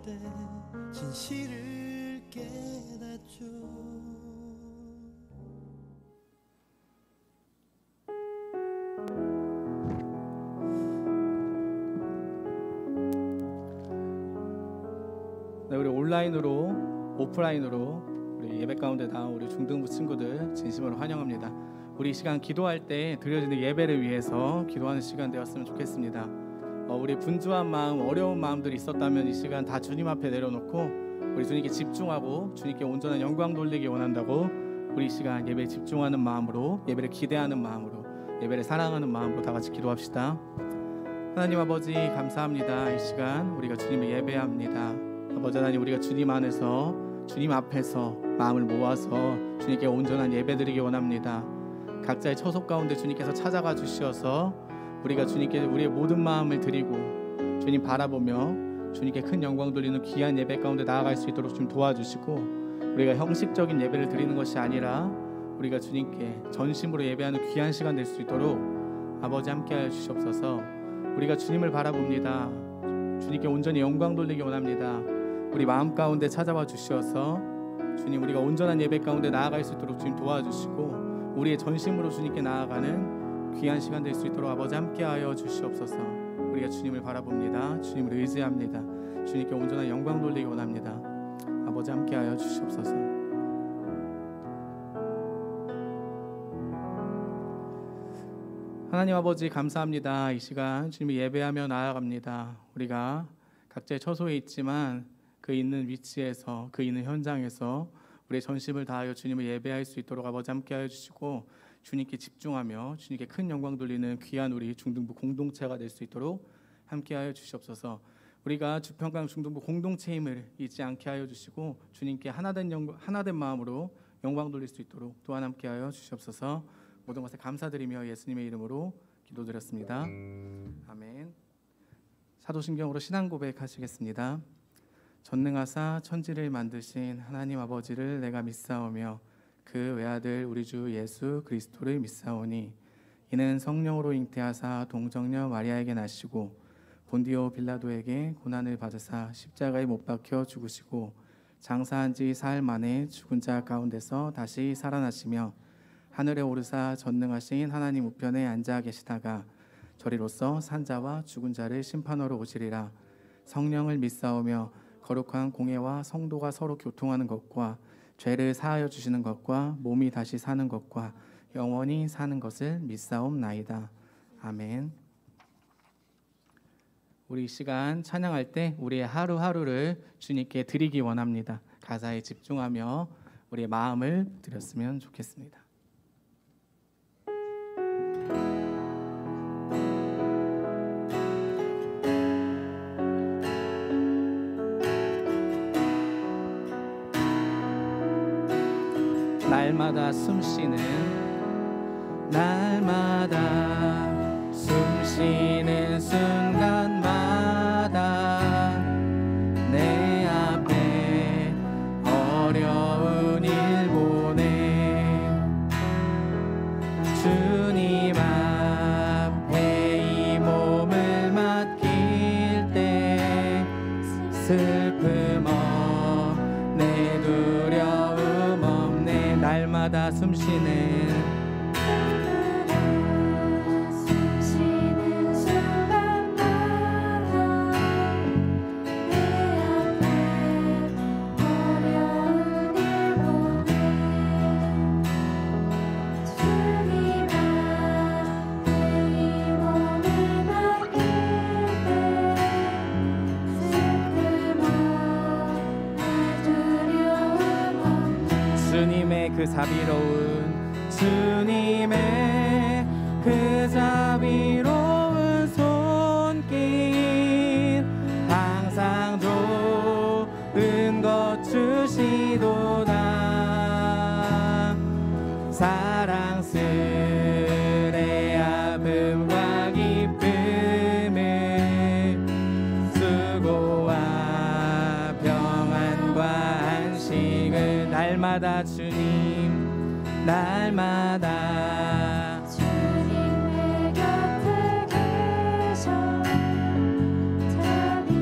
때 진실을 깨닫죠. 네, 우리 온라인으로 오프라인으로 우리 예배 가운데 나온 우리 중등부 친구들 진심으로 환영합니다. 우리 이 시간 기도할 때 드려지는 예배를 위해서 기도하는 시간 되었으면 좋겠습니다. 우리 분주한 마음, 어려운 마음들이 있었다면 이 시간 다 주님 앞에 내려놓고 우리 주님께 집중하고 주님께 온전한 영광 돌리기 원한다고 우리 이 시간 예배에 집중하는 마음으로, 예배를 기대하는 마음으로, 예배를 사랑하는 마음으로 다 같이 기도합시다. 하나님 아버지 감사합니다. 이 시간 우리가 주님을 예배합니다. 아버지 하나님, 우리가 주님 안에서 주님 앞에서 마음을 모아서 주님께 온전한 예배드리기 원합니다. 각자의 처소 가운데 주님께서 찾아가 주시어서 우리가 주님께 우리의 모든 마음을 드리고 주님 바라보며 주님께 큰 영광 돌리는 귀한 예배 가운데 나아갈 수 있도록 좀 도와주시고, 우리가 형식적인 예배를 드리는 것이 아니라 우리가 주님께 전심으로 예배하는 귀한 시간 될 수 있도록 아버지 함께하여 주시옵소서. 우리가 주님을 바라봅니다. 주님께 온전히 영광 돌리기 원합니다. 우리 마음 가운데 찾아와 주시어서 주님, 우리가 온전한 예배 가운데 나아갈 수 있도록 주님 도와주시고 우리의 전심으로 주님께 나아가는 귀한 시간 될 수 있도록 아버지 함께하여 주시옵소서. 우리가 주님을 바라봅니다. 주님을 의지합니다. 주님께 온전한 영광 돌리기 원합니다. 아버지 함께하여 주시옵소서. 하나님 아버지 감사합니다. 이 시간 주님을 예배하며 나아갑니다. 우리가 각자의 처소에 있지만 그 있는 위치에서, 그 있는 현장에서 우리의 전심을 다하여 주님을 예배할 수 있도록 아버지 함께하여 주시고 주님께 집중하며 주님께 큰 영광 돌리는 귀한 우리 중등부 공동체가 될 수 있도록 함께하여 주시옵소서. 우리가 주평강 중등부 공동체임을 잊지 않게 하여 주시고 주님께 하나된 마음으로 영광 돌릴 수 있도록 또한 함께하여 주시옵소서. 모든 것에 감사드리며 예수님의 이름으로 기도드렸습니다. 아멘. 사도신경으로 신앙 고백하시겠습니다. 전능하사 천지를 만드신 하나님 아버지를 내가 믿사오며 그 외아들 우리 주 예수 그리스도를 믿사오니 이는 성령으로 잉태하사 동정녀 마리아에게 나시고 본디오 빌라도에게 고난을 받으사 십자가에 못 박혀 죽으시고 장사한 지 사흘 만에 죽은 자 가운데서 다시 살아나시며 하늘에 오르사 전능하신 하나님 우편에 앉아 계시다가 저리로서 산자와 죽은 자를 심판하러 오시리라. 성령을 믿사오며 거룩한 공회와 성도가 서로 교통하는 것과 죄를 사하여 주시는 것과 몸이 다시 사는 것과 영원히 사는 것을 믿사옵나이다. 아멘. 우리 이 시간 찬양할 때 우리의 하루하루를 주님께 드리기 원합니다. 가사에 집중하며 우리의 마음을 드렸으면 좋겠습니다. 날마다 숨쉬는 순간마다 내 앞에 어려운 일 보내 주님 앞에 이 몸을 맡길 때 슬픔 없네 두려움 없네 날마다 숨쉬는 그 자비로운 주님의 그 자비로운 손길 항상 좋은 것 주시도다. 사랑스레 아픔과 기쁨을 수고와 평안과 안식을 날마다 주님 날마다 주님 내 곁에 계셔 자비로운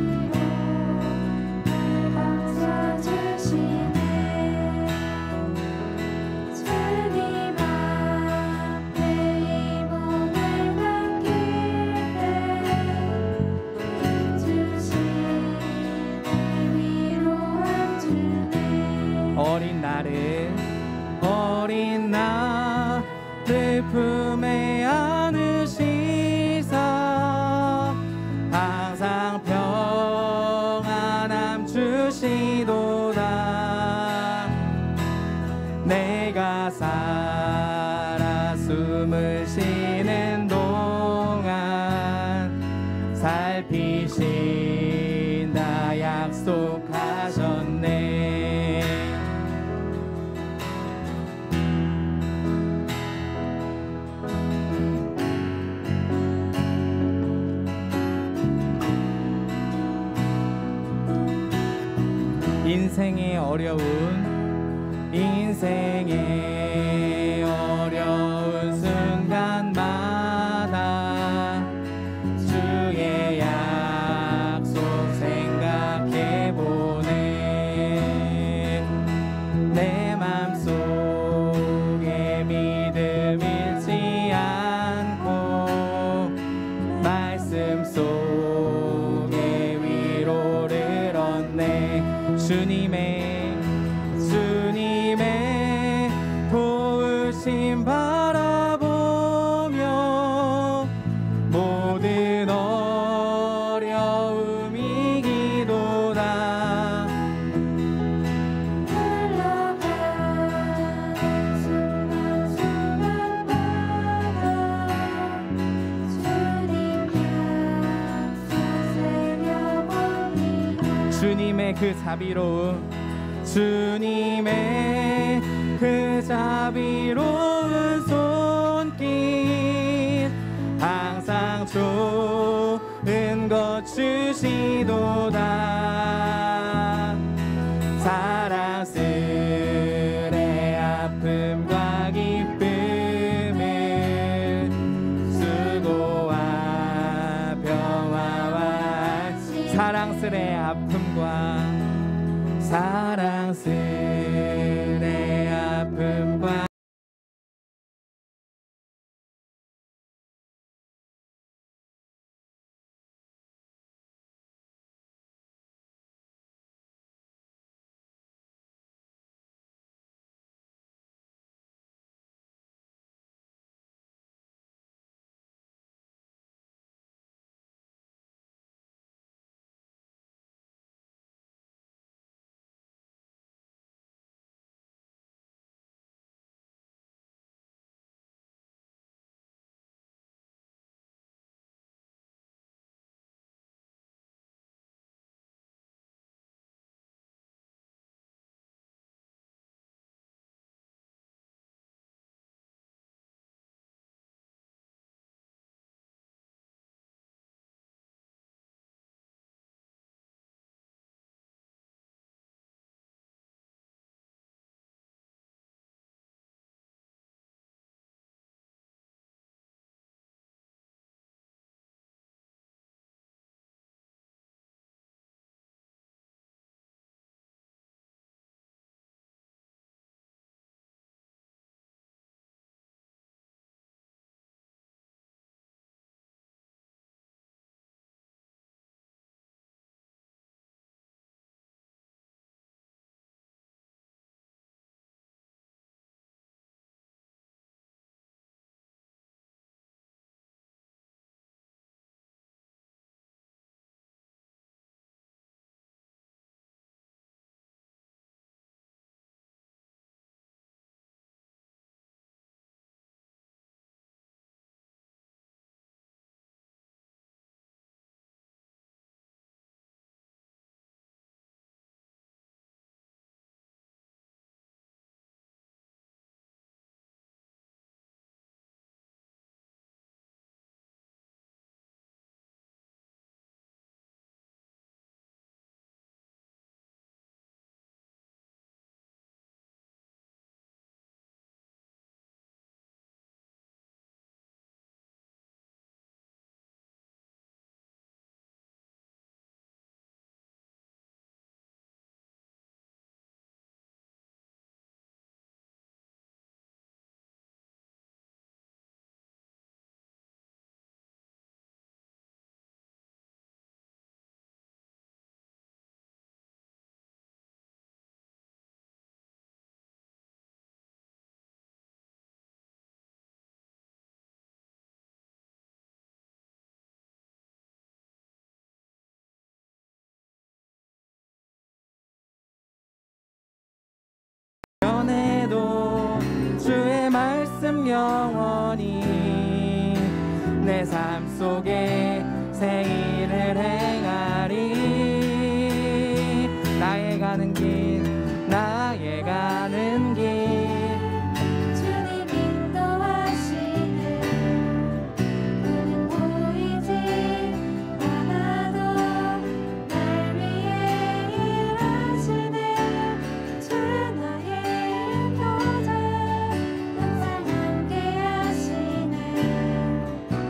주시도다. 내가 살아 숨을 쉬는 동안 살피신다 약속하셨네. 인생의 어려운 순간마다 주의 약속 생각해보네. 내 맘속에 믿음 잃지 않고 말씀 속에 위로를 얻네. 주님의 도우심 바라보며 모든 어려움 이기도다. 흘러가는 순간순간마다 주님 약속 주님의 그 자비로운 손길 항상 좋은 것 주시도다. 사랑스레 아픔과 기쁨을 수고와 평화와 사랑스레 아픔과 사랑스레 아픔과 영원히 내 삶 속에 새 일을 행하리. 나의 가는 길 나의 가는 길 주님 인도하시네. 그는 보이지 않아도 날 위해 일하시네. 주 나의 인도자 항상 함께 하시네.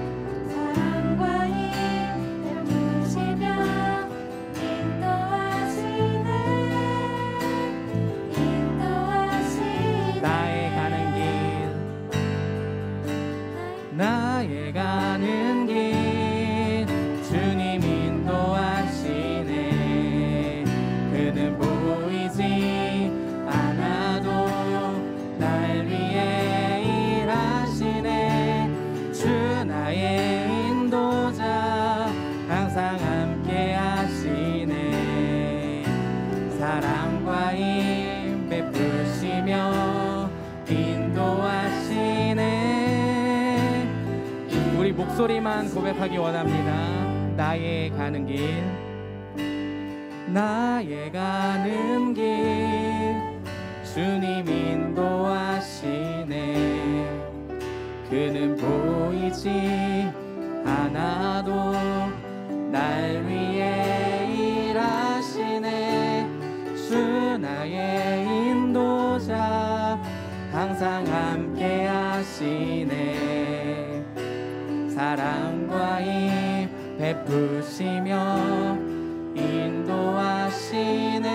사랑과 힘을 주시며 인도하시네. 나의 가는 길 나의 가는 길 주님 인도하시네. 그는 보이지 않아도 날 위해 일하시네. 주 나의 인도자 항상 함께 하시네. 사랑과 힘 베푸시며 인도하시네. 우리 목소리만 고백하기 원합니다. 나의 가는 길 나의 가는 길 주님 인도하시네. 그는 보이지 않아도 날 위해 일하시네. 주 나의 인도자 항상 함께 하시네. 사랑과 힘 베푸시며 인도하시네.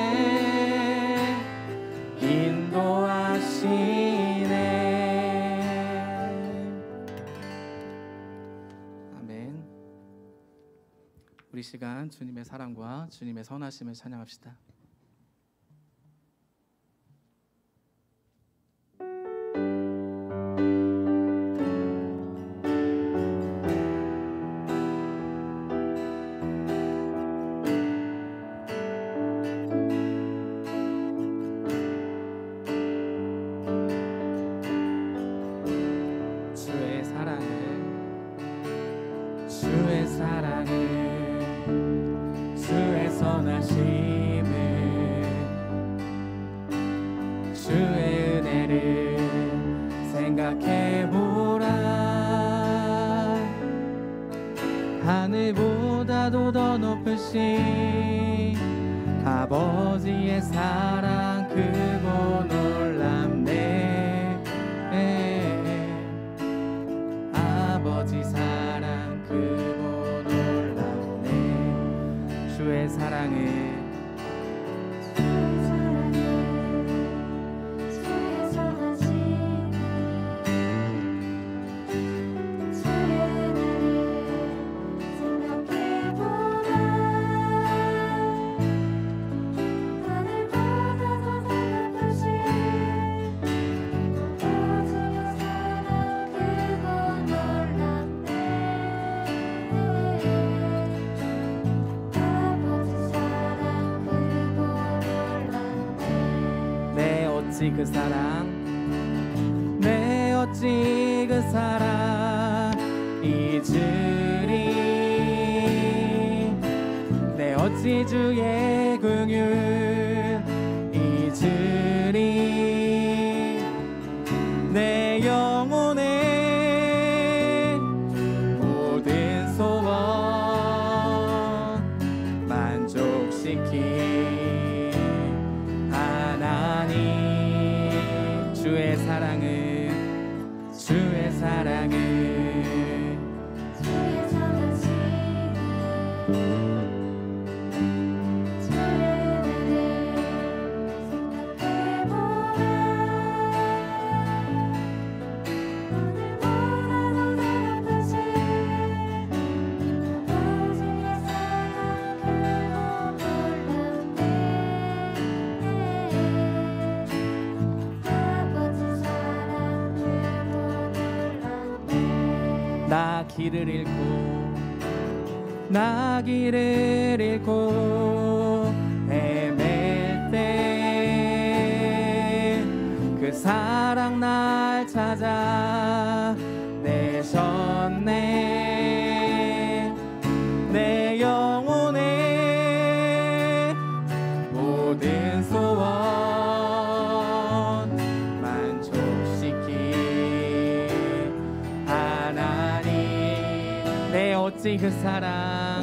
아멘. 우리 시간 주님의 사랑과 주님의 선하심을 찬양합시다. 주의 사랑을 주의 선하심을 주의 은혜를 생각해보라. 하늘보다도 더 높으신 아버지의 사랑 크고 놀랍네. 아버지 사랑 크고 놀랍네. 주의 사랑을 그 사랑 내 어찌 그 사랑 잊으리. 내 어찌 주의 긍휼 잊으리. 내 영혼의 모든 소원 만족시키 하나님. 주의 사랑을 주의 사랑을 주의 선하심 주의 은혜를 생각해보라. 오늘보다도 더 높으신 아버지의 사랑 크고 놀랍네. 나 길을 잃고 헤맬 때 그 사랑 날 날 찾아내셨네. 내 영혼의 모든 소원 만족시키 하나님. 내 어찌 그 사랑,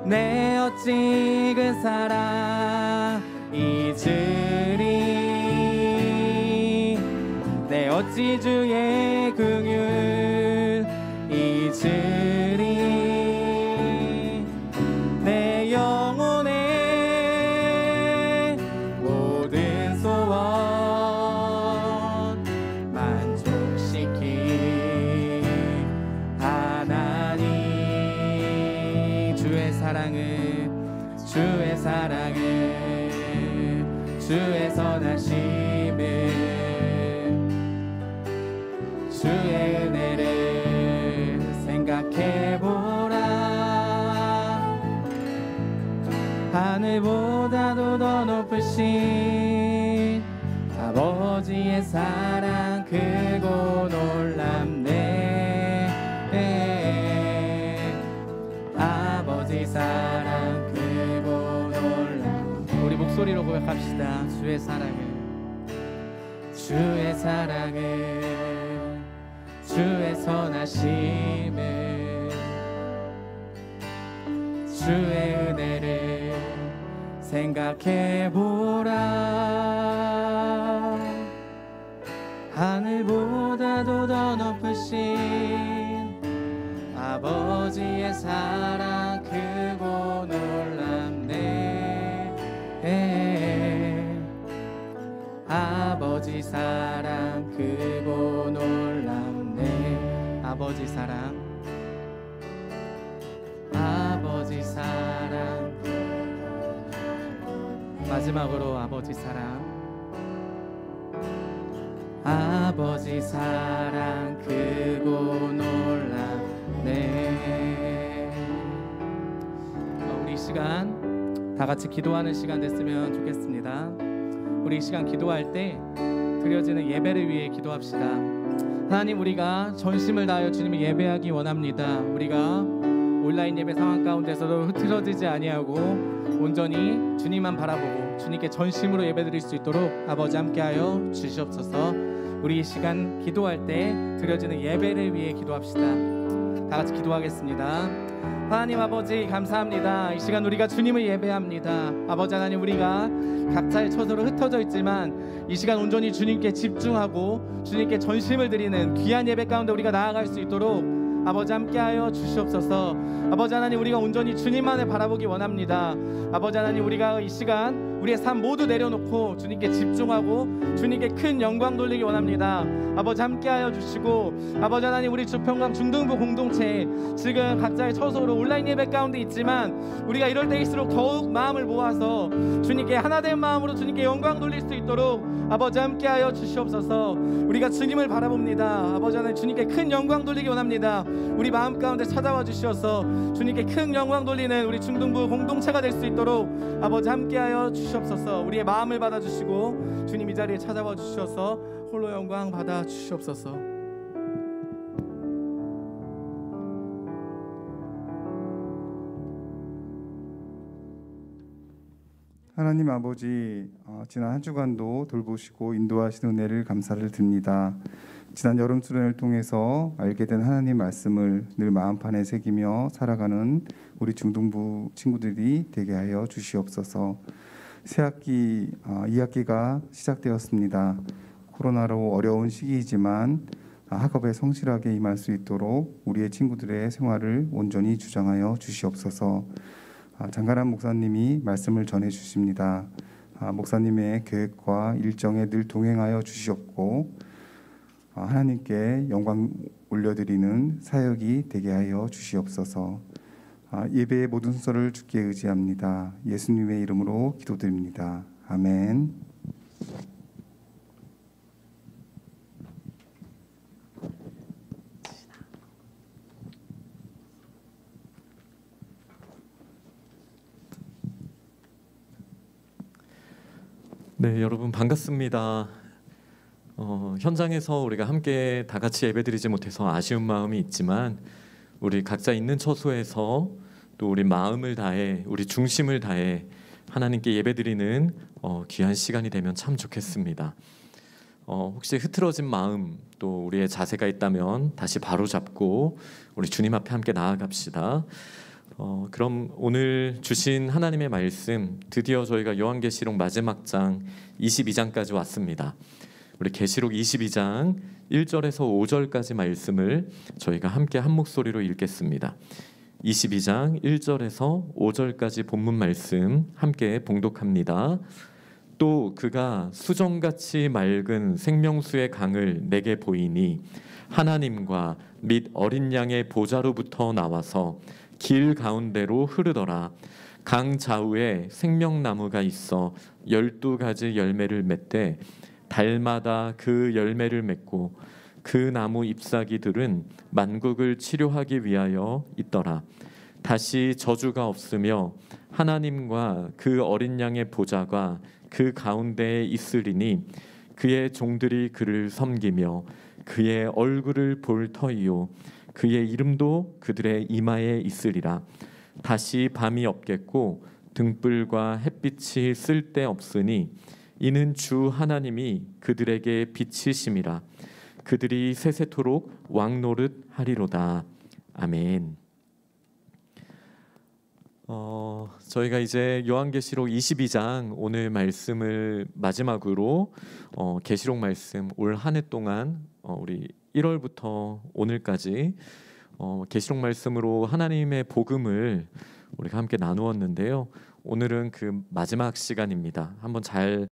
내 어찌 그 사랑 잊으리. 내 어찌 주의 긍휼 잊으리. 내 영혼의 모든 소원 만족시키 하나님. 주의 사랑은, 주의 사랑은, 주의 선하심을, 주의 은혜를 생각해보라. 하늘보다도 더 높으신 아버지의 사랑 크고 놀랍네. 아버지 사랑 크고 놀랍네. 우리 목소리로 고백합시다. 주의 사랑을, 주의 사랑을, 주의 선하심을, 주의 은혜를 생각해보라. 하늘보다도 더 높으신 아버지의 사랑 크고 놀랍네. 아버지 사랑 크고 놀랍네. 아버지 사랑, 아버지 사랑. 마지막으로 아버지 사랑, 아버지 사랑 크고 놀랍네. 우리 이 시간 다 같이 기도하는 시간 됐으면 좋겠습니다. 우리 이 시간 기도할 때 드려지는 예배를 위해 기도합시다. 하나님, 우리가 전심을 다하여 주님을 예배하기 원합니다. 우리가 온라인 예배 상황 가운데서도 흐트러지지 아니하고 온전히 주님만 바라보고 주님께 전심으로 예배드릴 수 있도록 아버지 함께하여 주시옵소서. 우리 이 시간 기도할 때 드려지는 예배를 위해 기도합시다. 다 같이 기도하겠습니다. 하나님 아버지 감사합니다. 이 시간 우리가 주님을 예배합니다. 아버지 하나님, 우리가 각자의 처소로 흩어져 있지만 이 시간 온전히 주님께 집중하고 주님께 전심을 드리는 귀한 예배 가운데 우리가 나아갈 수 있도록 아버지 함께하여 주시옵소서. 아버지 하나님, 우리가 온전히 주님만을 바라보기 원합니다. 아버지 하나님, 우리가 이 시간 우리의 삶 모두 내려놓고 주님께 집중하고 주님께 큰 영광 돌리기 원합니다. 아버지 함께하여 주시고, 아버지 하나님, 우리 주평강 중등부 공동체 지금 각자의 처소로 온라인 예배 가운데 있지만 우리가 이럴 때일수록 더욱 마음을 모아서 주님께 하나된 마음으로 주님께 영광 돌릴 수 있도록 아버지 함께하여 주시옵소서. 우리가 주님을 바라봅니다. 아버지 하나님, 주님께 큰 영광 돌리기 원합니다. 우리 마음 가운데 찾아와 주시어서 주님께 큰 영광 돌리는 우리 중등부 공동체가 될 수 있도록 아버지 함께하여 주시옵소서. 우리의 마음을 받아주시고 주님 이 자리에 찾아와 주시어서 홀로 영광 받아 주시옵소서. 하나님 아버지, 지난 한 주간도 돌보시고 인도하시는 은혜를 감사를 드립니다. 지난 여름 수련을 통해서 알게 된 하나님 말씀을 늘 마음판에 새기며 살아가는 우리 중등부 친구들이 되게 하여 주시옵소서. 새학기 2학기가 시작되었습니다. 코로나로 어려운 시기이지만 학업에 성실하게 임할 수 있도록 우리의 친구들의 생활을 온전히 주장하여 주시옵소서. 장가람 목사님이 말씀을 전해 주십니다. 목사님의 계획과 일정에 늘 동행하여 주시옵고 하나님께 영광 올려드리는 사역이 되게 하여 주시옵소서. 예배의 모든 순서를 주께 의지합니다. 예수님의 이름으로 기도드립니다. 아멘. 네, 여러분 반갑습니다. 현장에서 우리가 함께 다 같이 예배드리지 못해서 아쉬운 마음이 있지만 우리 각자 있는 처소에서 또 우리 마음을 다해 우리 중심을 다해 하나님께 예배드리는 귀한 시간이 되면 참 좋겠습니다. 혹시 흐트러진 마음 또 우리의 자세가 있다면 다시 바로잡고 우리 주님 앞에 함께 나아갑시다. 그럼 오늘 주신 하나님의 말씀 드디어 저희가 요한계시록 마지막 장 22장까지 왔습니다. 우리 계시록 22장 1절에서 5절까지 말씀을 저희가 함께 한 목소리로 읽겠습니다. 22장 1절에서 5절까지 본문 말씀 함께 봉독합니다. 또 그가 수정같이 맑은 생명수의 강을 내게 보이니 하나님과 및 어린 양의 보좌로부터 나와서 길 가운데로 흐르더라. 강 좌우에 생명나무가 있어 12가지 열매를 맺되 달마다 그 열매를 맺고 그 나무 잎사귀들은 만국을 치료하기 위하여 있더라. 다시 저주가 없으며 하나님과 그 어린 양의 보좌가 그 가운데에 있으리니 그의 종들이 그를 섬기며 그의 얼굴을 볼 터이요 그의 이름도 그들의 이마에 있으리라. 다시 밤이 없겠고 등불과 햇빛이 쓸데없으니 이는 주 하나님이 그들에게 빛이심이라. 그들이 세세토록 왕노릇 하리로다. 아멘. 저희가 이제 요한계시록 22장 오늘 말씀을 마지막으로 계시록 말씀 올 한 해 동안 우리 1월부터 오늘까지 계시록 말씀으로 하나님의 복음을 우리가 함께 나누었는데요. 오늘은 그 마지막 시간입니다. 한번 잘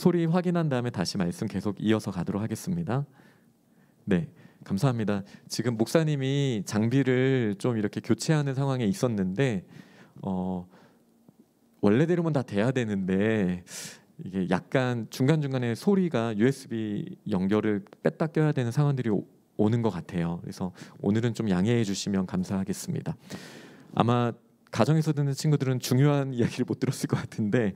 소리 확인한 다음에 다시 말씀 계속 이어서 가도록 하겠습니다. 네, 감사합니다. 지금 목사님이 장비를 좀 이렇게 교체하는 상황에 있었는데 원래대로면 다 돼야 되는데 이게 약간 중간중간에 소리가 USB 연결을 뺐다 껴야 되는 상황들이 오는 것 같아요. 그래서 오늘은 좀 양해해 주시면 감사하겠습니다. 아마 가정에서 듣는 친구들은 중요한 이야기를 못 들었을 것 같은데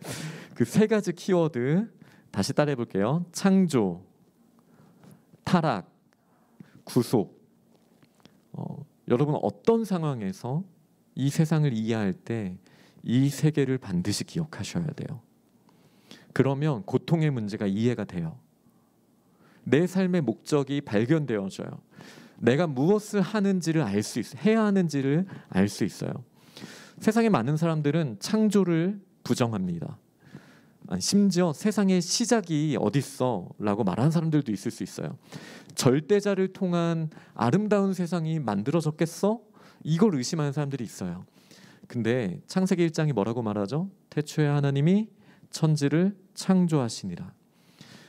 그 세 가지 키워드 다시 따라해 볼게요. 창조, 타락, 구속. 여러분 어떤 상황에서 이 세상을 이해할 때 이 세 개를 반드시 기억하셔야 돼요. 그러면 고통의 문제가 이해가 돼요. 내 삶의 목적이 발견되어져요. 내가 무엇을 하는지를 알 수 있어요. 해야 하는지를 알 수 있어요. 세상에 많은 사람들은 창조를 부정합니다. 심지어 세상의 시작이 어딨어? 라고 말하는 사람들도 있을 수 있어요. 절대자를 통한 아름다운 세상이 만들어졌겠어? 이걸 의심하는 사람들이 있어요. 근데 창세기 1장이 뭐라고 말하죠? 태초에 하나님이 천지를 창조하시니라.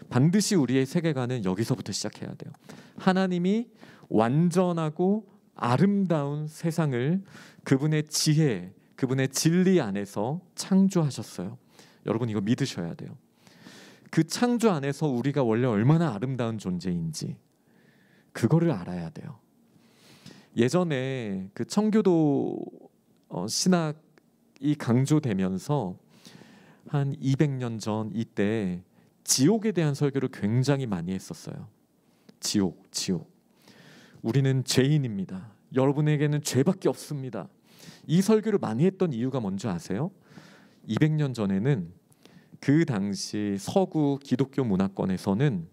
반드시 우리의 세계관은 여기서부터 시작해야 돼요. 하나님이 완전하고 아름다운 세상을 그분의 지혜, 그분의 진리 안에서 창조하셨어요. 여러분 이거 믿으셔야 돼요. 그 창조 안에서 우리가 원래 얼마나 아름다운 존재인지 그거를 알아야 돼요. 예전에 그 청교도 신학이 강조되면서 한 200년 전 이때 지옥에 대한 설교를 굉장히 많이 했었어요. 지옥. 우리는 죄인입니다. 여러분에게는 죄밖에 없습니다. 이 설교를 많이 했던 이유가 뭔지 아세요? 200년 전에는 그 당시 서구 기독교 문화권에서는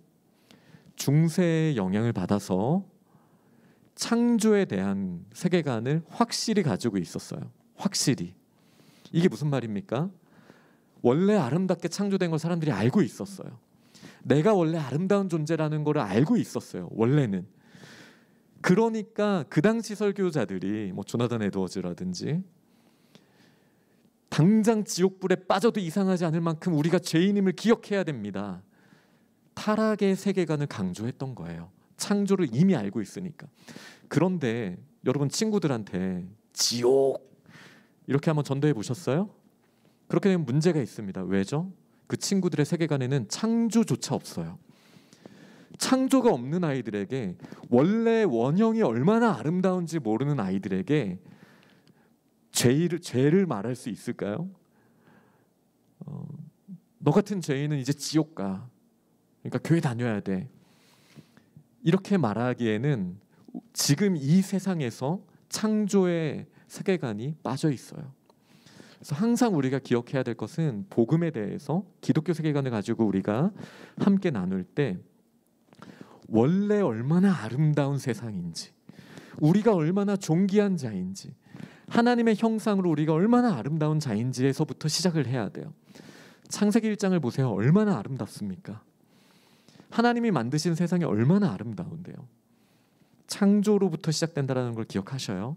중세의 영향을 받아서 창조에 대한 세계관을 확실히 가지고 있었어요. 확실히. 이게 무슨 말입니까? 원래 아름답게 창조된 걸 사람들이 알고 있었어요. 내가 원래 아름다운 존재라는 걸 알고 있었어요. 원래는. 그러니까 그 당시 설교자들이 뭐 조나단 에드워즈라든지 당장 지옥불에 빠져도 이상하지 않을 만큼 우리가 죄인임을 기억해야 됩니다. 타락의 세계관을 강조했던 거예요. 창조를 이미 알고 있으니까. 그런데 여러분 친구들한테 지옥 이렇게 한번 전도해 보셨어요? 그렇게 되면 문제가 있습니다. 왜죠? 그 친구들의 세계관에는 창조조차 없어요. 창조가 없는 아이들에게 원래 원형이 얼마나 아름다운지 모르는 아이들에게 죄를 말할 수 있을까요? 너 같은 죄인은 이제 지옥 가. 그러니까 교회 다녀야 돼. 이렇게 말하기에는 지금 이 세상에서 창조의 세계관이 빠져 있어요. 그래서 항상 우리가 기억해야 될 것은 복음에 대해서 기독교 세계관을 가지고 우리가 함께 나눌 때 원래 얼마나 아름다운 세상인지, 우리가 얼마나 존귀한 자인지, 하나님의 형상으로 우리가 얼마나 아름다운 자인지에서부터 시작을 해야 돼요. 창세기 1장을 보세요. 얼마나 아름답습니까? 하나님이 만드신 세상이 얼마나 아름다운데요. 창조로부터 시작된다는 걸 기억하셔요.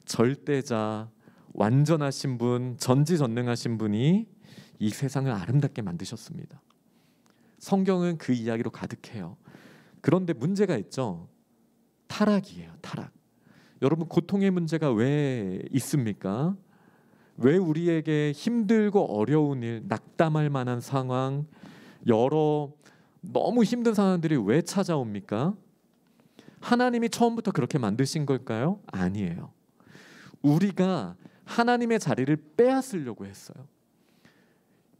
절대자, 완전하신 분, 전지전능하신 분이 이 세상을 아름답게 만드셨습니다. 성경은 그 이야기로 가득해요. 그런데 문제가 있죠. 타락이에요. 타락. 여러분 고통의 문제가 왜 있습니까? 왜 우리에게 힘들고 어려운 일, 낙담할 만한 상황, 여러 너무 힘든 상황들이 왜 찾아옵니까? 하나님이 처음부터 그렇게 만드신 걸까요? 아니에요. 우리가 하나님의 자리를 빼앗으려고 했어요.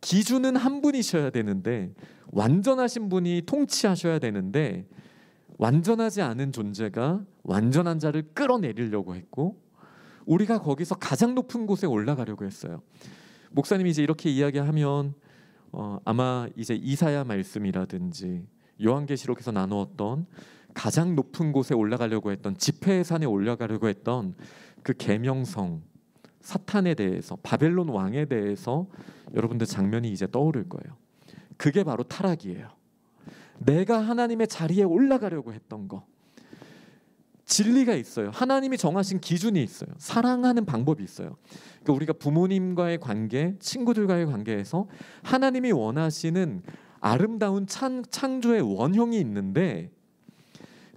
기준은 한 분이셔야 되는데, 완전하신 분이 통치하셔야 되는데, 완전하지 않은 존재가 완전한 자를 끌어내리려고 했고, 우리가 거기서 가장 높은 곳에 올라가려고 했어요. 목사님이 이제 이렇게 이야기하면 아마 이제 이사야 말씀이라든지 요한계시록에서 나누었던 가장 높은 곳에 올라가려고 했던, 지폐의 산에 올라가려고 했던 그 계명성 사탄에 대해서, 바벨론 왕에 대해서 여러분들 장면이 이제 떠오를 거예요. 그게 바로 타락이에요. 내가 하나님의 자리에 올라가려고 했던 거. 진리가 있어요. 하나님이 정하신 기준이 있어요. 사랑하는 방법이 있어요. 그러니까 우리가 부모님과의 관계, 친구들과의 관계에서 하나님이 원하시는 아름다운 창조의 원형이 있는데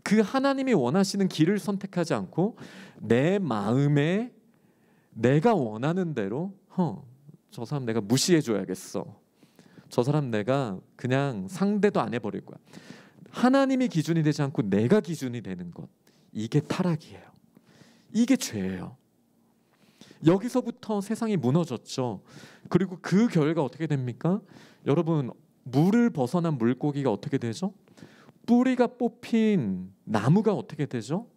그 하나님이 원하시는 길을 선택하지 않고 내 마음에 내가 원하는 대로 저 사람 내가 무시해줘야겠어. 저 사람 내가 그냥 상대도 안 해버릴 거야. 하나님이 기준이 되지 않고 내가 기준이 되는 것, 이게 타락이에요. 이게 죄예요. 여기서부터 세상이 무너졌죠. 그리고 그 결과 어떻게 됩니까? 여러분, 물을 벗어난 물고기가 어떻게 되죠? 뿌리가 뽑힌 나무가 어떻게 되죠?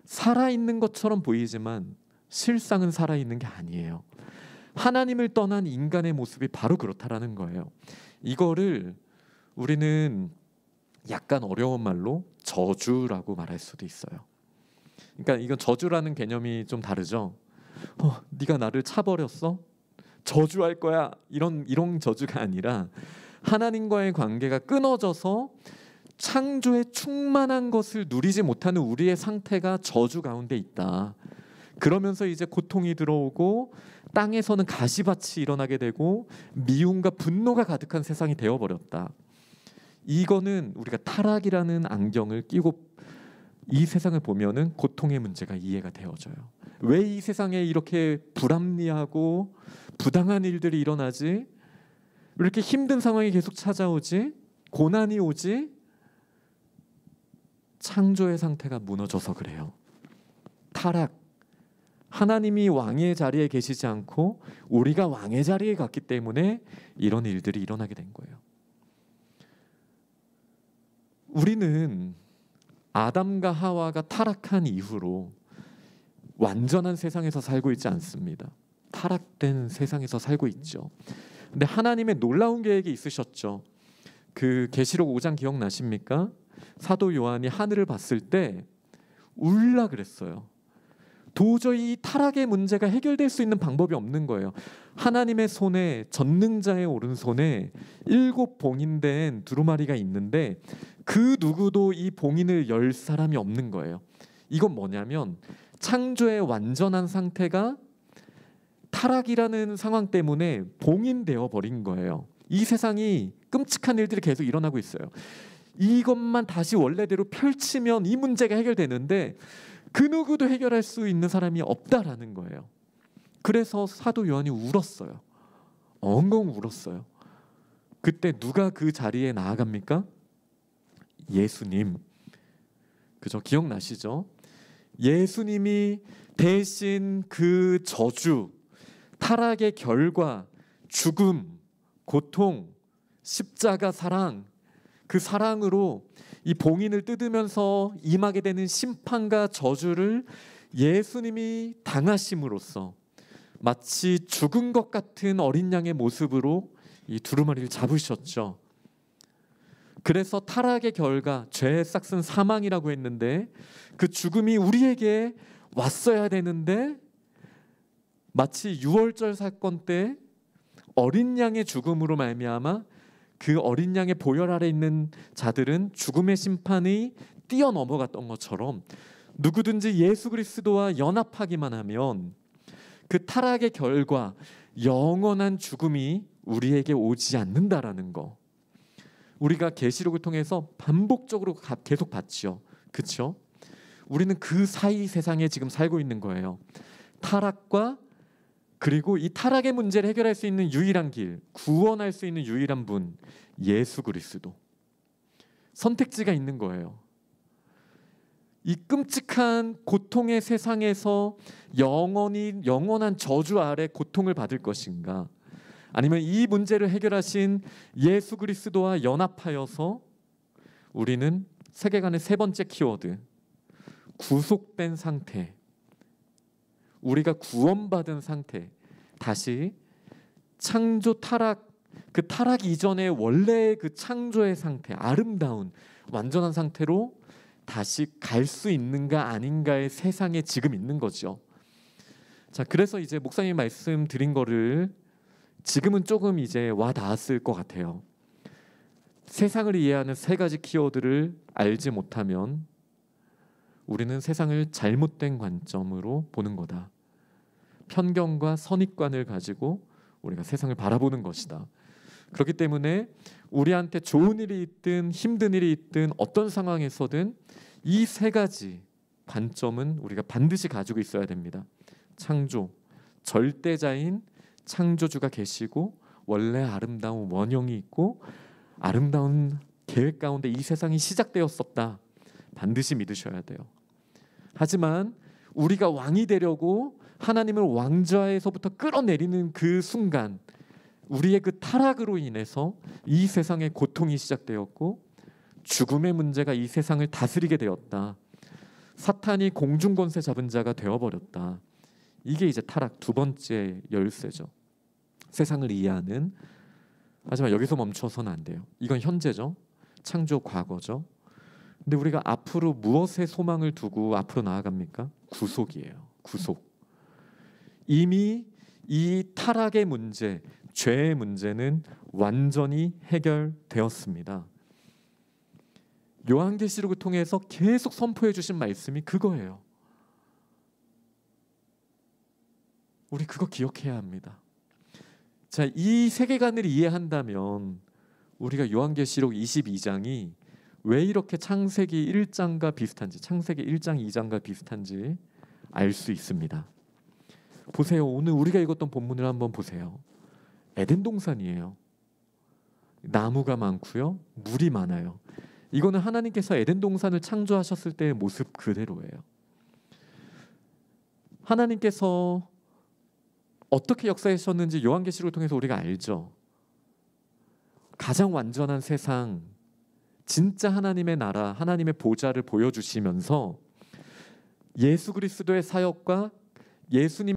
살아있는 것처럼 보이지만 실상은 살아있는 게 아니에요. 하나님을 떠난 인간의 모습이 바로 그렇다라는 거예요. 이거를 우리는 약간 어려운 말로 저주라고 말할 수도 있어요. 그러니까 이건 저주라는 개념이 좀 다르죠. 네가 나를 차버렸어? 저주할 거야. 이런 저주가 아니라 하나님과의 관계가 끊어져서 창조의 충만한 것을 누리지 못하는 우리의 상태가 저주 가운데 있다. 그러면서 이제 고통이 들어오고 땅에서는 가시밭이 일어나게 되고 미움과 분노가 가득한 세상이 되어버렸다. 이거는 우리가 타락이라는 안경을 끼고 이 세상을 보면은 고통의 문제가 이해가 되어져요. 왜 이 세상에 이렇게 불합리하고 부당한 일들이 일어나지? 왜 이렇게 힘든 상황이 계속 찾아오지? 고난이 오지? 창조의 상태가 무너져서 그래요. 타락. 하나님이 왕의 자리에 계시지 않고 우리가 왕의 자리에 갔기 때문에 이런 일들이 일어나게 된 거예요. 우리는 아담과 하와가 타락한 이후로 완전한 세상에서 살고 있지 않습니다. 타락된 세상에서 살고 있죠. 근데 하나님의 놀라운 계획이 있으셨죠. 그 계시록 5장 기억나십니까? 사도 요한이 하늘을 봤을 때 울라 그랬어요. 도저히 이 타락의 문제가 해결될 수 있는 방법이 없는 거예요. 하나님의 손에, 전능자의 오른손에 7 봉인된 두루마리가 있는데 그 누구도 이 봉인을 열 사람이 없는 거예요. 이건 뭐냐면 창조의 완전한 상태가 타락이라는 상황 때문에 봉인되어 버린 거예요. 이 세상이 끔찍한 일들이 계속 일어나고 있어요. 이것만 다시 원래대로 펼치면 이 문제가 해결되는데 그 누구도 해결할 수 있는 사람이 없다라는 거예요. 그래서 사도 요한이 울었어요. 엉엉 울었어요. 그때 누가 그 자리에 나아갑니까? 예수님. 그죠? 기억나시죠? 예수님이 대신 그 저주, 타락의 결과, 죽음, 고통, 십자가 사랑, 그 사랑으로 이 봉인을 뜯으면서 임하게 되는 심판과 저주를 예수님이 당하심으로써 마치 죽은 것 같은 어린 양의 모습으로 이 두루마리를 잡으셨죠. 그래서 타락의 결과, 죄의 싹슨 사망이라고 했는데 그 죽음이 우리에게 왔어야 되는데 마치 유월절 사건 때 어린 양의 죽음으로 말미암아 그 어린 양의 보혈 아래 있는 자들은 죽음의 심판이 뛰어넘어갔던 것처럼 누구든지 예수 그리스도와 연합하기만 하면 그 타락의 결과 영원한 죽음이 우리에게 오지 않는다라는 거, 우리가 계시록을 통해서 반복적으로 계속 봤죠. 그렇죠? 우리는 그 사이 세상에 지금 살고 있는 거예요. 타락과 그리고 이 타락의 문제를 해결할 수 있는 유일한 길, 구원할 수 있는 유일한 분, 예수 그리스도. 선택지가 있는 거예요. 이 끔찍한 고통의 세상에서 영원한 저주 아래 고통을 받을 것인가, 아니면 이 문제를 해결하신 예수 그리스도와 연합하여서 우리는 세계관의 세 번째 키워드, 구속된 상태, 우리가 구원받은 상태, 다시 창조 타락, 그 타락 이전의 원래의 그 창조의 상태, 아름다운 완전한 상태로 다시 갈 수 있는가 아닌가의 세상에 지금 있는 거죠. 자, 그래서 이제 목사님이 말씀드린 거를 지금은 조금 이제 와 닿았을 것 같아요. 세상을 이해하는 세 가지 키워드를 알지 못하면 우리는 세상을 잘못된 관점으로 보는 거다. 편견과 선입관을 가지고 우리가 세상을 바라보는 것이다. 그렇기 때문에 우리한테 좋은 일이 있든 힘든 일이 있든 어떤 상황에서든 이 세 가지 관점은 우리가 반드시 가지고 있어야 됩니다. 창조, 절대자인 창조주가 계시고 원래 아름다운 원형이 있고 아름다운 계획 가운데 이 세상이 시작되었었다. 반드시 믿으셔야 돼요. 하지만 우리가 왕이 되려고 하나님을 왕좌에서부터 끌어내리는 그 순간 우리의 그 타락으로 인해서 이 세상의 고통이 시작되었고 죽음의 문제가 이 세상을 다스리게 되었다. 사탄이 공중권세 잡은 자가 되어버렸다. 이게 이제 타락 두 번째 열쇠죠. 세상을 이해하는. 하지만 여기서 멈춰서는 안 돼요. 이건 현재죠. 창조 과거죠. 근데 우리가 앞으로 무엇에 소망을 두고 앞으로 나아갑니까? 구속이에요. 구속. 이미 이 타락의 문제, 죄의 문제는 완전히 해결되었습니다. 요한계시록을 통해서 계속 선포해 주신 말씀이 그거예요. 우리 그거 기억해야 합니다. 자, 이 세계관을 이해한다면 우리가 요한계시록 22장이 왜 이렇게 창세기 1장과 비슷한지, 창세기 1장 2장과 비슷한지 알 수 있습니다. 보세요. 오늘 우리가 읽었던 본문을 한번 보세요. 에덴 동산이에요. 나무가 많고요. 물이 많아요. 이거는 하나님께서 에덴 동산을 창조하셨을 때의 모습 그대로예요. 하나님께서 어떻게 역사하셨는지 요한계시록을 통해서 우리가 알죠. 가장 완전한 세상, 진짜 하나님의 나라, 하나님의 보좌를 보여주시면서 예수 그리스도의 사역과 예수님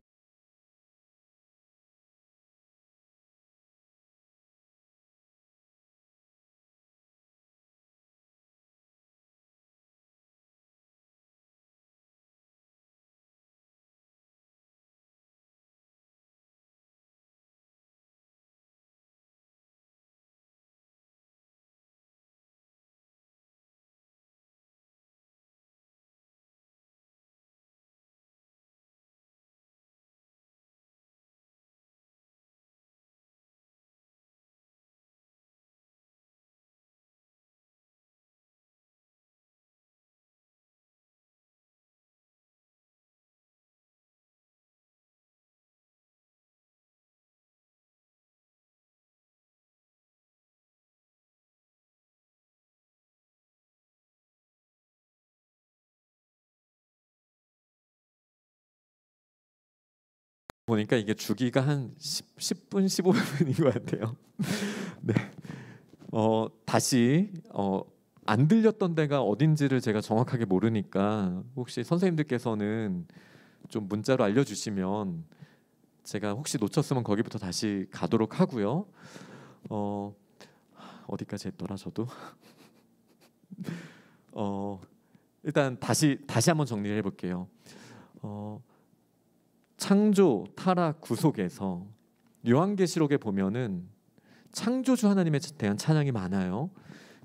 보니까 이게 주기가 한 10분, 15분인 것 같아요. 네. 다시 안 들렸던 데가 어딘지를 제가 정확하게 모르니까 혹시 선생님들께서는 좀 문자로 알려주시면 제가 혹시 놓쳤으면 거기부터 다시 가도록 하고요. 어디까지 했더라 저도. 일단 다시 한번 정리를 해볼게요. 창조, 타락, 구속에서 요한계시록에 보면은 창조주 하나님에 대한 찬양이 많아요.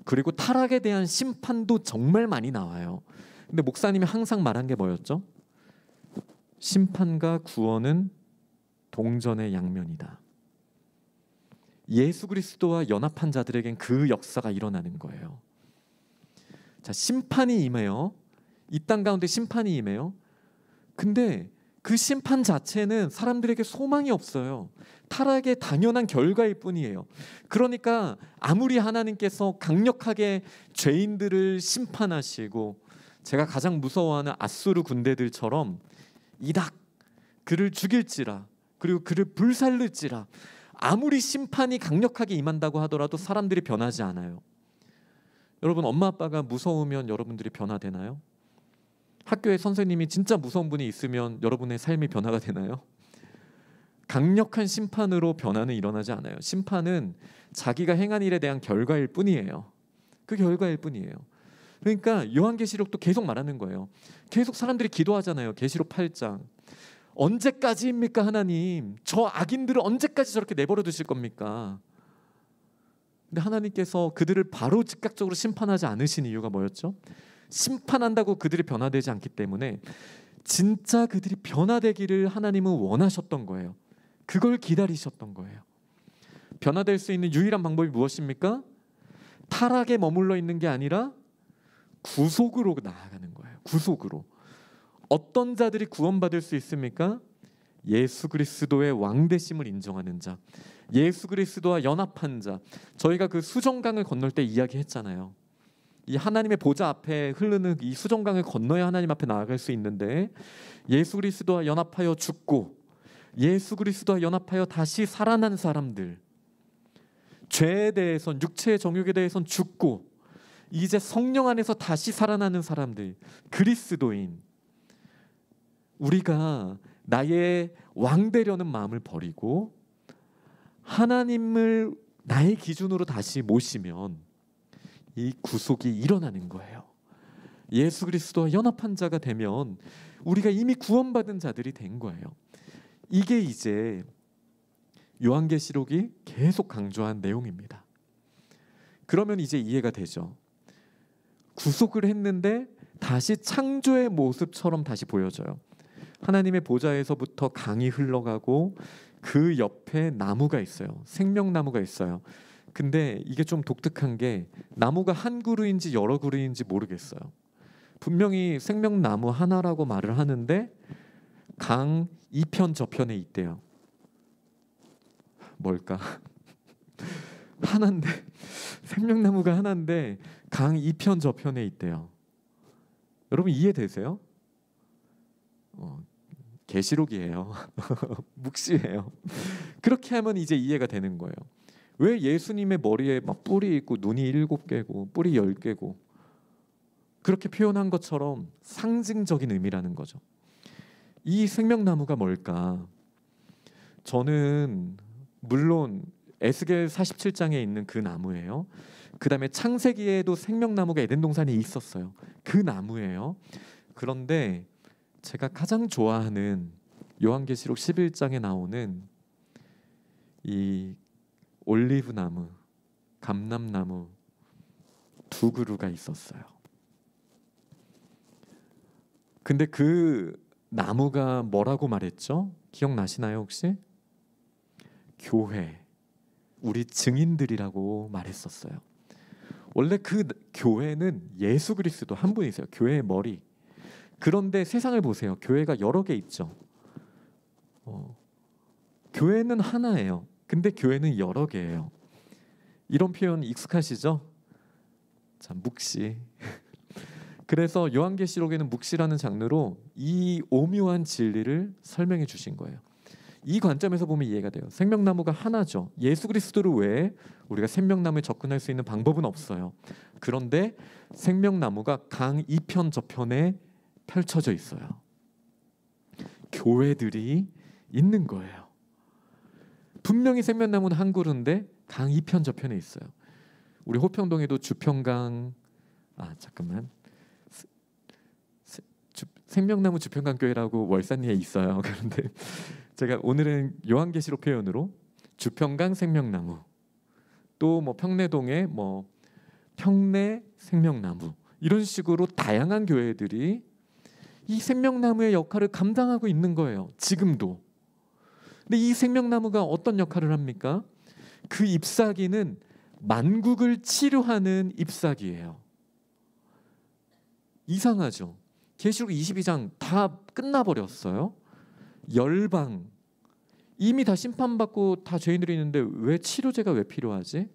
그리고 타락에 대한 심판도 정말 많이 나와요. 근데 목사님이 항상 말한 게 뭐였죠? 심판과 구원은 동전의 양면이다. 예수 그리스도와 연합한 자들에겐 그 역사가 일어나는 거예요. 자, 심판이 임해요. 이 땅 가운데 심판이 임해요. 근데 그 심판 자체는 사람들에게 소망이 없어요. 타락의 당연한 결과일 뿐이에요. 그러니까 아무리 하나님께서 강력하게 죄인들을 심판하시고 제가 가장 무서워하는 아수르 군대들처럼 이닥 그를 죽일지라 그리고 그를 불살를지라 아무리 심판이 강력하게 임한다고 하더라도 사람들이 변하지 않아요. 여러분 엄마 아빠가 무서우면 여러분들이 변화되나요? 학교에 선생님이 진짜 무서운 분이 있으면 여러분의 삶이 변화가 되나요? 강력한 심판으로 변화는 일어나지 않아요. 심판은 자기가 행한 일에 대한 결과일 뿐이에요. 그 결과일 뿐이에요. 그러니까 요한계시록도 계속 말하는 거예요. 계속 사람들이 기도하잖아요. 계시록 8장. 언제까지입니까 하나님? 저 악인들을 언제까지 저렇게 내버려 두실 겁니까? 근데 하나님께서 그들을 바로 즉각적으로 심판하지 않으신 이유가 뭐였죠? 심판한다고 그들이 변화되지 않기 때문에 진짜 그들이 변화되기를 하나님은 원하셨던 거예요. 그걸 기다리셨던 거예요. 변화될 수 있는 유일한 방법이 무엇입니까? 타락에 머물러 있는 게 아니라 구속으로 나아가는 거예요. 구속으로. 어떤 자들이 구원받을 수 있습니까? 예수 그리스도의 왕되심을 인정하는 자, 예수 그리스도와 연합한 자. 저희가 그 수정강을 건널 때 이야기했잖아요. 이 하나님의 보좌 앞에 흐르는 이 수정강을 건너야 하나님 앞에 나아갈 수 있는데, 예수 그리스도와 연합하여 죽고 예수 그리스도와 연합하여 다시 살아난 사람들, 죄에 대해선, 육체의 정욕에 대해선 죽고 이제 성령 안에서 다시 살아나는 사람들, 그리스도인. 우리가 나의 왕 되려는 마음을 버리고 하나님을 나의 기준으로 다시 모시면 이 구속이 일어나는 거예요. 예수 그리스도와 연합한 자가 되면 우리가 이미 구원받은 자들이 된 거예요. 이게 이제 요한계시록이 계속 강조한 내용입니다. 그러면 이제 이해가 되죠. 구속을 했는데 다시 창조의 모습처럼 다시 보여져요. 하나님의 보좌에서부터 강이 흘러가고 그 옆에 나무가 있어요. 생명나무가 있어요. 근데 이게 좀 독특한 게 나무가 한 그루인지 여러 그루인지 모르겠어요. 분명히 생명나무 하나라고 말을 하는데 강 이편 저편에 있대요. 뭘까? 하나인데, 생명나무가 하나인데 강 이편 저편에 있대요. 여러분 이해되세요? 계시록이에요. 묵시예요. 그렇게 하면 이제 이해가 되는 거예요. 왜 예수님의 머리에 막 뿔이 있고 눈이 7개고 뿔이 10개고 그렇게 표현한 것처럼 상징적인 의미라는 거죠. 이 생명나무가 뭘까? 저는 물론 에스겔 47장에 있는 그 나무예요. 그 다음에 창세기에도 생명나무가 에덴 동산에 있었어요. 그 나무예요. 그런데 제가 가장 좋아하는 요한계시록 11장에 나오는 이 올리브나무, 감람나무 두 그루가 있었어요. 근데 그 나무가 뭐라고 말했죠? 기억나시나요 혹시? 교회, 우리 증인들이라고 말했었어요. 원래 그 교회는 예수 그리스도 한 분이세요. 교회의 머리. 그런데 세상을 보세요. 교회가 여러 개 있죠. 교회는 하나예요. 근데 교회는 여러 개예요. 이런 표현 익숙하시죠? 자, 묵시. 그래서 요한계시록에는 묵시라는 장르로 이 오묘한 진리를 설명해 주신 거예요. 이 관점에서 보면 이해가 돼요. 생명나무가 하나죠. 예수 그리스도를 외에 우리가 생명나무에 접근할 수 있는 방법은 없어요. 그런데 생명나무가 강 이편 저편에 펼쳐져 있어요. 교회들이 있는 거예요. 분명히 생명나무는 한 그루인데 강 이편 저편에 있어요. 우리 호평동에도 주평강, 생명나무 주평강 교회라고 월산리에 있어요. 그런데 제가 오늘은 요한계시록 표현으로 주평강 생명나무, 또 뭐 평내동에 뭐 평내 생명나무, 이런 식으로 다양한 교회들이 이 생명나무의 역할을 감당하고 있는 거예요. 지금도. 근데 이 생명나무가 어떤 역할을 합니까? 그 잎사귀는 만국을 치료하는 잎사귀예요. 이상하죠? 계시록 22장 다 끝나버렸어요. 열방, 이미 다 심판받고 다 죄인들이 있는데 왜 치료제가 왜 필요하지?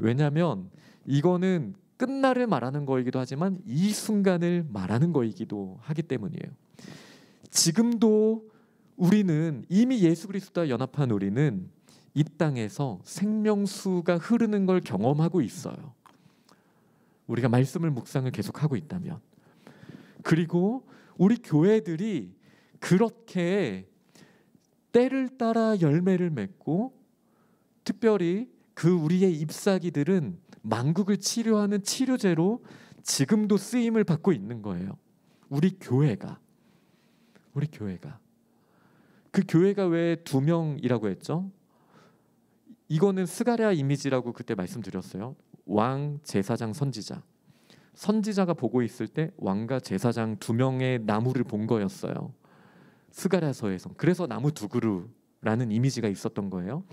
왜냐하면 이거는 끝날을 말하는 거이기도 하지만 이 순간을 말하는 거이기도 하기 때문이에요. 지금도 우리는, 이미 예수 그리스도와 연합한 우리는 이 땅에서 생명수가 흐르는 걸 경험하고 있어요. 우리가 말씀을 묵상을 계속하고 있다면. 그리고 우리 교회들이 그렇게 때를 따라 열매를 맺고, 특별히 그 우리의 잎사귀들은 만국을 치료하는 치료제로 지금도 쓰임을 받고 있는 거예요. 우리 교회가. 그 교회가 왜 2명이라고 했죠? 이거는 스가랴 이미지라고 그때 말씀드렸어요. 왕, 제사장, 선지자. 선지자가 보고 있을 때 왕과 제사장 2명의 나무를 본 거였어요. 스가랴서에서. 그래서 나무 2그루라는 이미지가 있었던 거예요.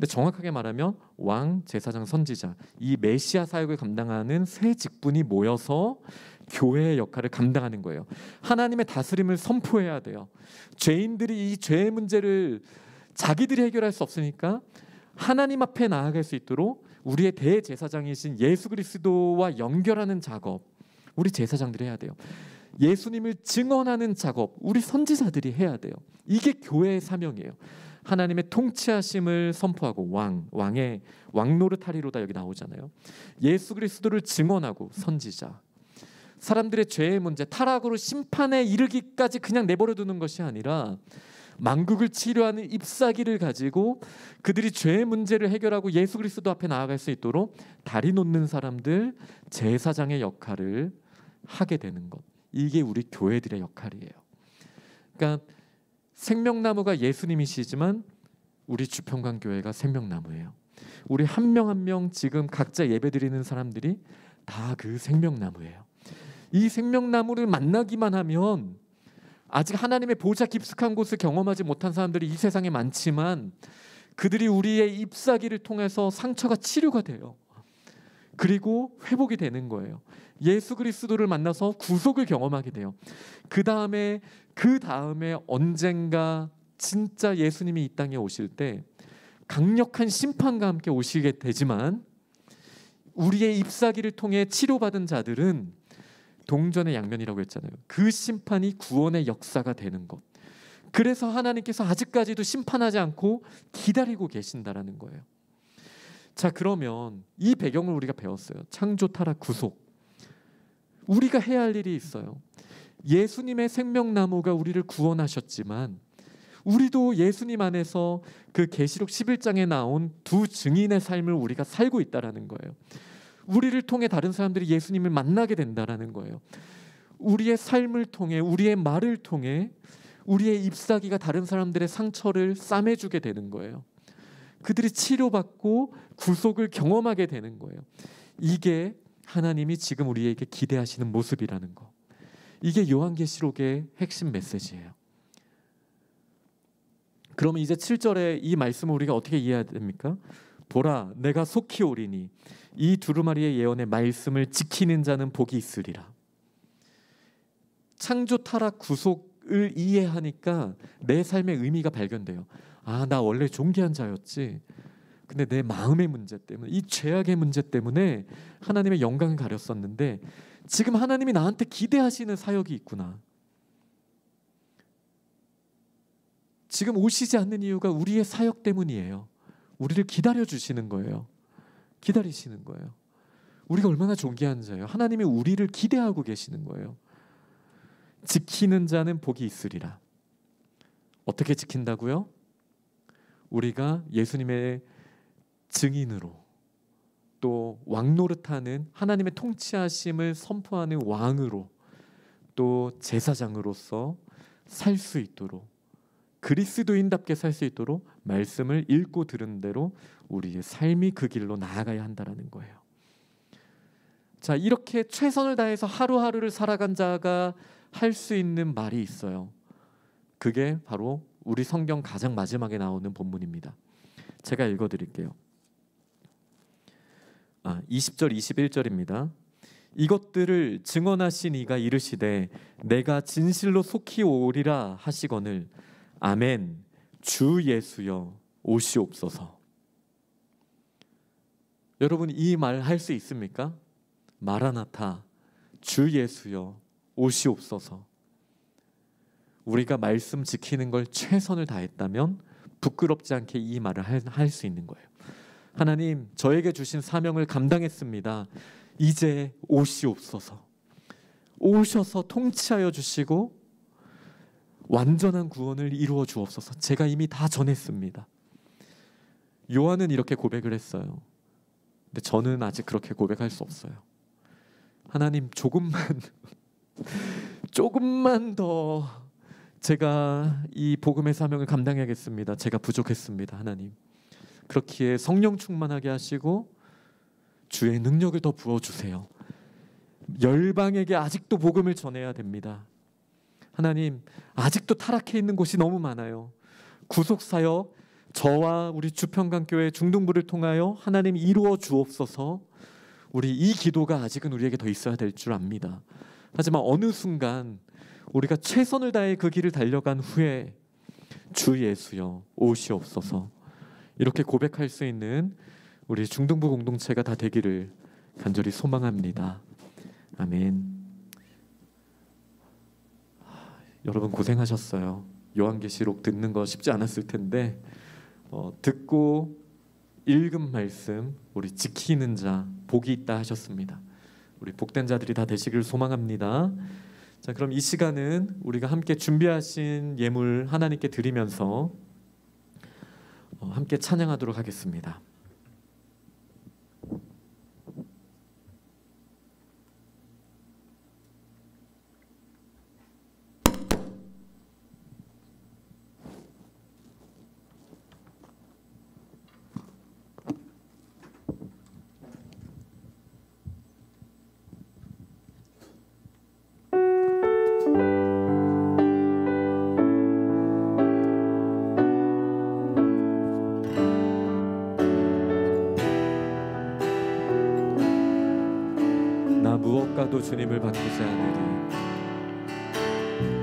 근데 정확하게 말하면 왕, 제사장, 선지자, 이 메시아 사역을 감당하는 세 직분이 모여서 교회의 역할을 감당하는 거예요. 하나님의 다스림을 선포해야 돼요. 죄인들이 이 죄의 문제를 자기들이 해결할 수 없으니까 하나님 앞에 나아갈 수 있도록 우리의 대제사장이신 예수 그리스도와 연결하는 작업, 우리 제사장들이 해야 돼요. 예수님을 증언하는 작업, 우리 선지자들이 해야 돼요. 이게 교회의 사명이에요. 하나님의 통치하심을 선포하고 왕의 왕노릇하리로다 여기 나오잖아요. 예수 그리스도를 증언하고 선지자, 사람들의 죄의 문제, 타락으로 심판에 이르기까지 그냥 내버려 두는 것이 아니라 만국을 치료하는 잎사귀를 가지고 그들이 죄의 문제를 해결하고 예수 그리스도 앞에 나아갈 수 있도록 다리 놓는 사람들, 제사장의 역할을 하게 되는 것, 이게 우리 교회들의 역할이에요. 그러니까 생명나무가 예수님이시지만 우리 주평강교회가 생명나무예요. 우리 한 명 한 명 지금 각자 예배드리는 사람들이 다 그 생명나무예요. 이 생명나무를 만나기만 하면, 아직 하나님의 보좌 깊숙한 곳을 경험하지 못한 사람들이 이 세상에 많지만 그들이 우리의 잎사귀를 통해서 상처가 치료가 돼요. 그리고 회복이 되는 거예요. 예수 그리스도를 만나서 구속을 경험하게 돼요. 그 다음에 언젠가 진짜 예수님이 이 땅에 오실 때 강력한 심판과 함께 오시게 되지만, 우리의 잎사귀를 통해 치료받은 자들은 동전의 양면이라고 했잖아요. 그 심판이 구원의 역사가 되는 것. 그래서 하나님께서 아직까지도 심판하지 않고 기다리고 계신다라는 거예요. 자, 그러면 이 배경을 우리가 배웠어요. 창조, 타락, 구속. 우리가 해야 할 일이 있어요. 예수님의 생명나무가 우리를 구원하셨지만 우리도 예수님 안에서 그 계시록 11장에 나온 두 증인의 삶을 우리가 살고 있다라는 거예요. 우리를 통해 다른 사람들이 예수님을 만나게 된다라는 거예요. 우리의 삶을 통해, 우리의 말을 통해 우리의 잎사귀가 다른 사람들의 상처를 싸매주게 되는 거예요. 그들이 치료받고 구속을 경험하게 되는 거예요. 이게 하나님이 지금 우리에게 기대하시는 모습이라는 거. 이게 요한계시록의 핵심 메시지예요. 그러면 이제 7절에 이 말씀을 우리가 어떻게 이해해야 됩니까? 보라, 내가 속히 오리니 이 두루마리의 예언의 말씀을 지키는 자는 복이 있으리라. 창조, 타락, 구속을 이해하니까 내 삶의 의미가 발견돼요. 아, 나 원래 존귀한 자였지. 근데 내 마음의 문제 때문에, 이 죄악의 문제 때문에 하나님의 영광을 가렸었는데 지금 하나님이 나한테 기대하시는 사역이 있구나. 지금 오시지 않는 이유가 우리의 사역 때문이에요. 우리를 기다려주시는 거예요. 기다리시는 거예요. 우리가 얼마나 존귀한 자예요. 하나님이 우리를 기대하고 계시는 거예요. 지키는 자는 복이 있으리라. 어떻게 지킨다고요? 우리가 예수님의 증인으로, 또 왕노릇하는 하나님의 통치하심을 선포하는 왕으로, 또 제사장으로서 살 수 있도록, 그리스도인답게 살 수 있도록 말씀을 읽고 들은 대로 우리의 삶이 그 길로 나아가야 한다는 거예요. 자, 이렇게 최선을 다해서 하루하루를 살아간 자가 할 수 있는 말이 있어요. 그게 바로 우리 성경 가장 마지막에 나오는 본문입니다. 제가 읽어드릴게요. 20절 21절입니다. 이것들을 증언하신 이가 이르시되 내가 진실로 속히 오리라 하시거늘 아멘. 주 예수여 오시옵소서. 여러분, 이 말 할 수 있습니까? 마라나타, 주 예수여 오시옵소서. 우리가 말씀 지키는 걸 최선을 다했다면 부끄럽지 않게 이 말을 할 수 있는 거예요. 하나님, 저에게 주신 사명을 감당했습니다. 이제 오시옵소서. 오셔서 통치하여 주시고 완전한 구원을 이루어 주옵소서. 제가 이미 다 전했습니다. 요한은 이렇게 고백을 했어요. 근데 저는 아직 그렇게 고백할 수 없어요. 하나님, 조금만 더 제가 이 복음의 사명을 감당해야겠습니다. 제가 부족했습니다. 하나님, 그렇기에 성령 충만하게 하시고 주의 능력을 더 부어주세요. 열방에게 아직도 복음을 전해야 됩니다. 하나님, 아직도 타락해 있는 곳이 너무 많아요. 구속사역, 저와 우리 주평강교회 중등부를 통하여 하나님 이루어 주옵소서. 우리 이 기도가 아직은 우리에게 더 있어야 될 줄 압니다. 하지만 어느 순간 우리가 최선을 다해 그 길을 달려간 후에 주 예수여 오시옵소서, 이렇게 고백할 수 있는 우리 중등부 공동체가 다 되기를 간절히 소망합니다. 아멘. 여러분 고생하셨어요. 요한계시록 듣는 거 쉽지 않았을 텐데 듣고 읽은 말씀 우리 지키는 자 복이 있다 하셨습니다. 우리 복된 자들이 다 되시길 소망합니다. 자, 그럼 이 시간은 우리가 함께 준비하신 예물 하나님께 드리면서 함께 찬양하도록 하겠습니다. 무엇과도 주님을 바꾸지 않으리.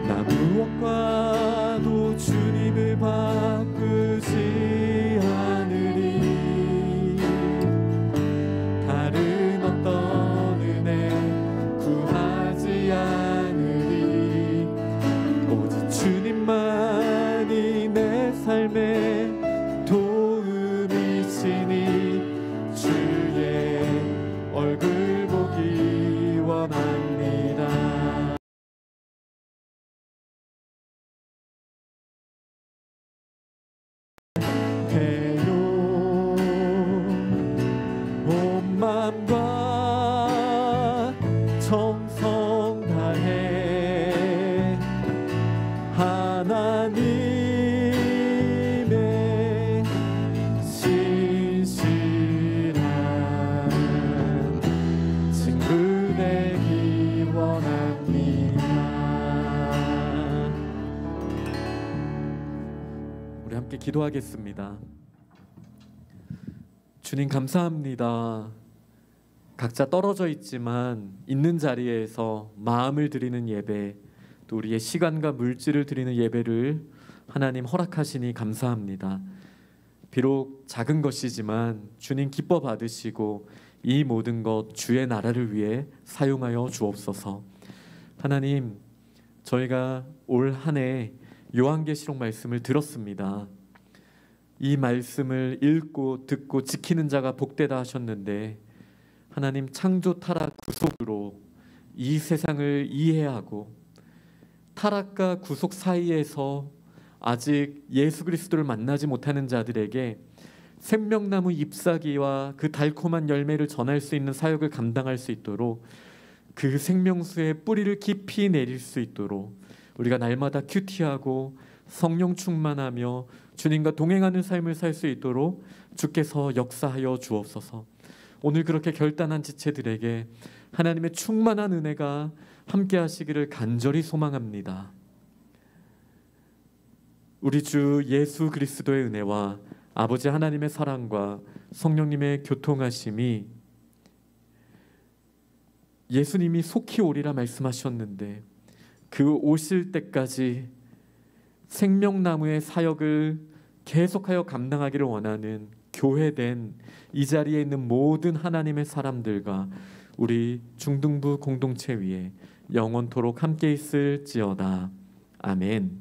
나 무엇과도 주님을 바꾸지 않으리. 다른 어떤 은혜 구하지 않으리. 오직 주님만이 내 삶의 도움이시니 주의 얼굴 보기 원합니다. 해요 온 맘과 정성 다해 하나님의 신실한 친구 되기 원합니다. 우리 함께 기도하겠습니다. 주님 감사합니다. 각자 떨어져 있지만 있는 자리에서 마음을 드리는 예배, 또 우리의 시간과 물질을 드리는 예배를 하나님 허락하시니 감사합니다. 비록 작은 것이지만 주님 기뻐 받으시고 이 모든 것 주의 나라를 위해 사용하여 주옵소서. 하나님, 저희가 올 한 해 요한계시록 말씀을 들었습니다. 이 말씀을 읽고 듣고 지키는 자가 복되다 하셨는데, 하나님 창조 타락 구속으로 이 세상을 이해하고 타락과 구속 사이에서 아직 예수 그리스도를 만나지 못하는 자들에게 생명나무 잎사귀와 그 달콤한 열매를 전할 수 있는 사역을 감당할 수 있도록, 그 생명수의 뿌리를 깊이 내릴 수 있도록 우리가 날마다 큐티하고 성령 충만하며 주님과 동행하는 삶을 살 수 있도록 주께서 역사하여 주옵소서. 오늘 그렇게 결단한 지체들에게 하나님의 충만한 은혜가 함께 하시기를 간절히 소망합니다. 우리 주 예수 그리스도의 은혜와 아버지 하나님의 사랑과 성령님의 교통하심이, 예수님이 속히 오리라 말씀하셨는데 그 오실 때까지 생명나무의 사역을 계속하여 감당하기를 원하는 교회된 이 자리에 있는 모든 하나님의 사람들과 우리 중등부 공동체 위에 영원토록 함께 있을지어다. 아멘.